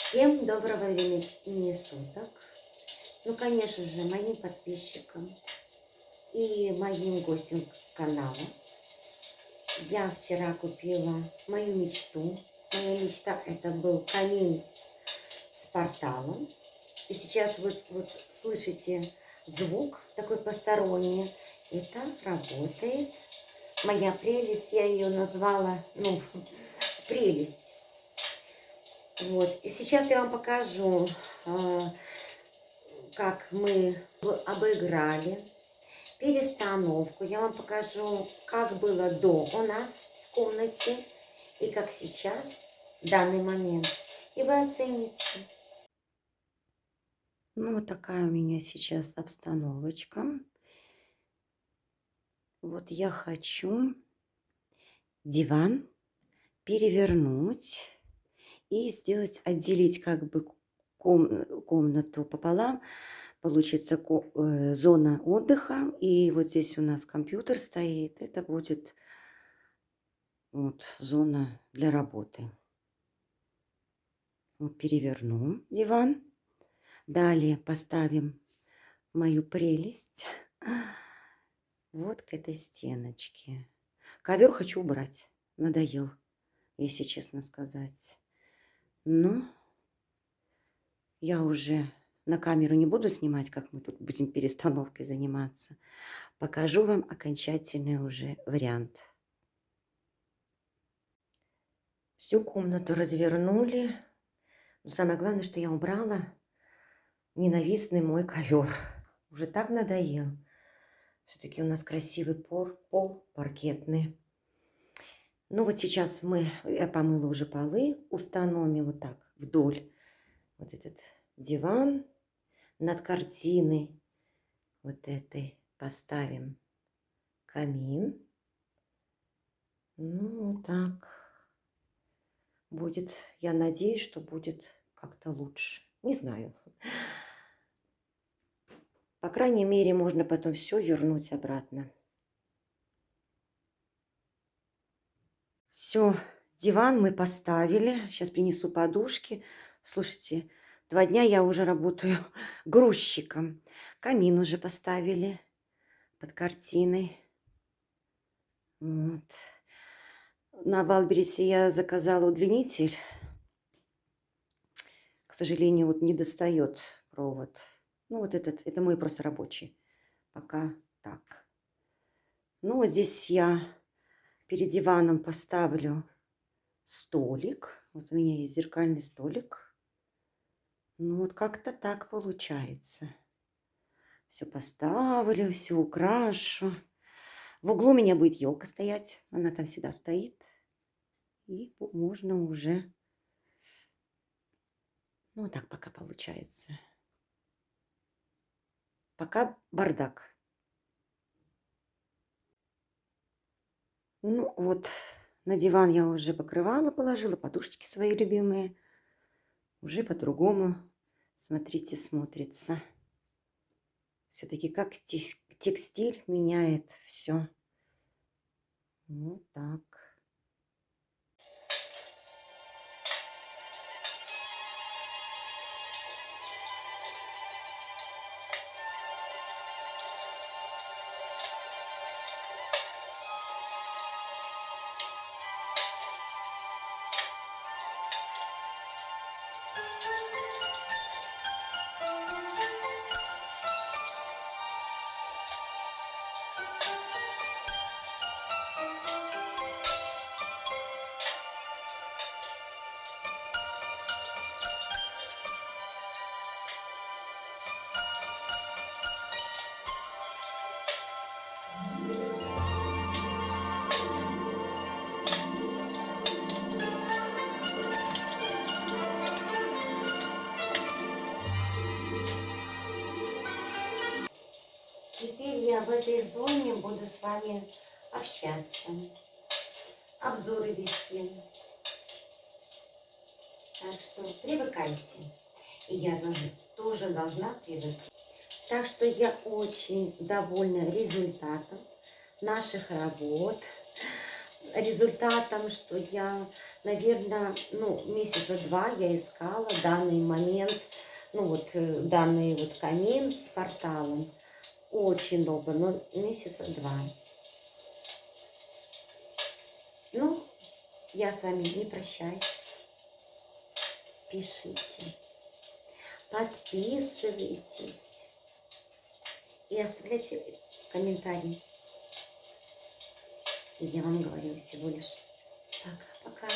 Всем доброго времени суток. Ну, конечно же, моим подписчикам и моим гостям канала. Я вчера купила мою мечту. Моя мечта это был камин с порталом. И сейчас вы вот слышите звук такой посторонний. Это работает. Моя прелесть, я ее назвала, прелесть. Вот. И сейчас я вам покажу, как мы обыграли перестановку. Я вам покажу, как было до у нас в комнате и как сейчас, в данный момент. И вы оцените. Ну, вот такая у меня сейчас обстановочка. Вот я хочу диван перевернуть и сделать, отделить как бы комнату пополам. Получится зона отдыха. И вот здесь у нас компьютер стоит. Это будет вот зона для работы. Вот переверну диван. Далее поставим мою прелесть вот к этой стеночке. Ковер хочу убрать. Надоел, если честно сказать. Но я уже на камеру не буду снимать, как мы тут будем перестановкой заниматься. Покажу вам окончательный уже вариант. Всю комнату развернули. Но самое главное, что я убрала ненавистный мой ковер. Уже так надоел. Все-таки у нас красивый пол паркетный. Ну вот сейчас я помыла уже полы, установим вот так вдоль вот этот диван. Над картиной вот этой поставим камин. Ну вот так будет. Я надеюсь, что будет как-то лучше. Не знаю. По крайней мере, можно потом все вернуть обратно. Все, диван мы поставили. Сейчас принесу подушки. Слушайте, 2 дня я уже работаю грузчиком. Камин уже поставили под картиной. Вот. На Валбересе я заказала удлинитель. К сожалению, вот не достает провод. Ну, вот это мой просто рабочий. Пока так. Ну, вот здесь я перед диваном поставлю столик. Вот у меня есть зеркальный столик. Ну, вот как-то так получается. Все поставлю, все украшу. В углу у меня будет елка стоять. Она там всегда стоит. И можно уже... Ну, вот так пока получается. Пока бардак. Ну, вот на диван я уже покрывало положила, подушечки свои любимые. Уже по-другому, смотрите, смотрится. Все-таки как текстиль меняет все. Вот так. Теперь я в этой зоне буду с вами общаться, обзоры вести. Так что привыкайте. И я тоже должна привыкнуть. Так что я очень довольна результатом наших работ. результатом, что я, наверное, ну, месяца 2 я искала данный момент, ну, вот данный вот камин с порталом. Очень долго, но месяца 2. Ну, я с вами не прощаюсь. Пишите, подписывайтесь и оставляйте комментарии. И я вам говорю всего лишь пока-пока.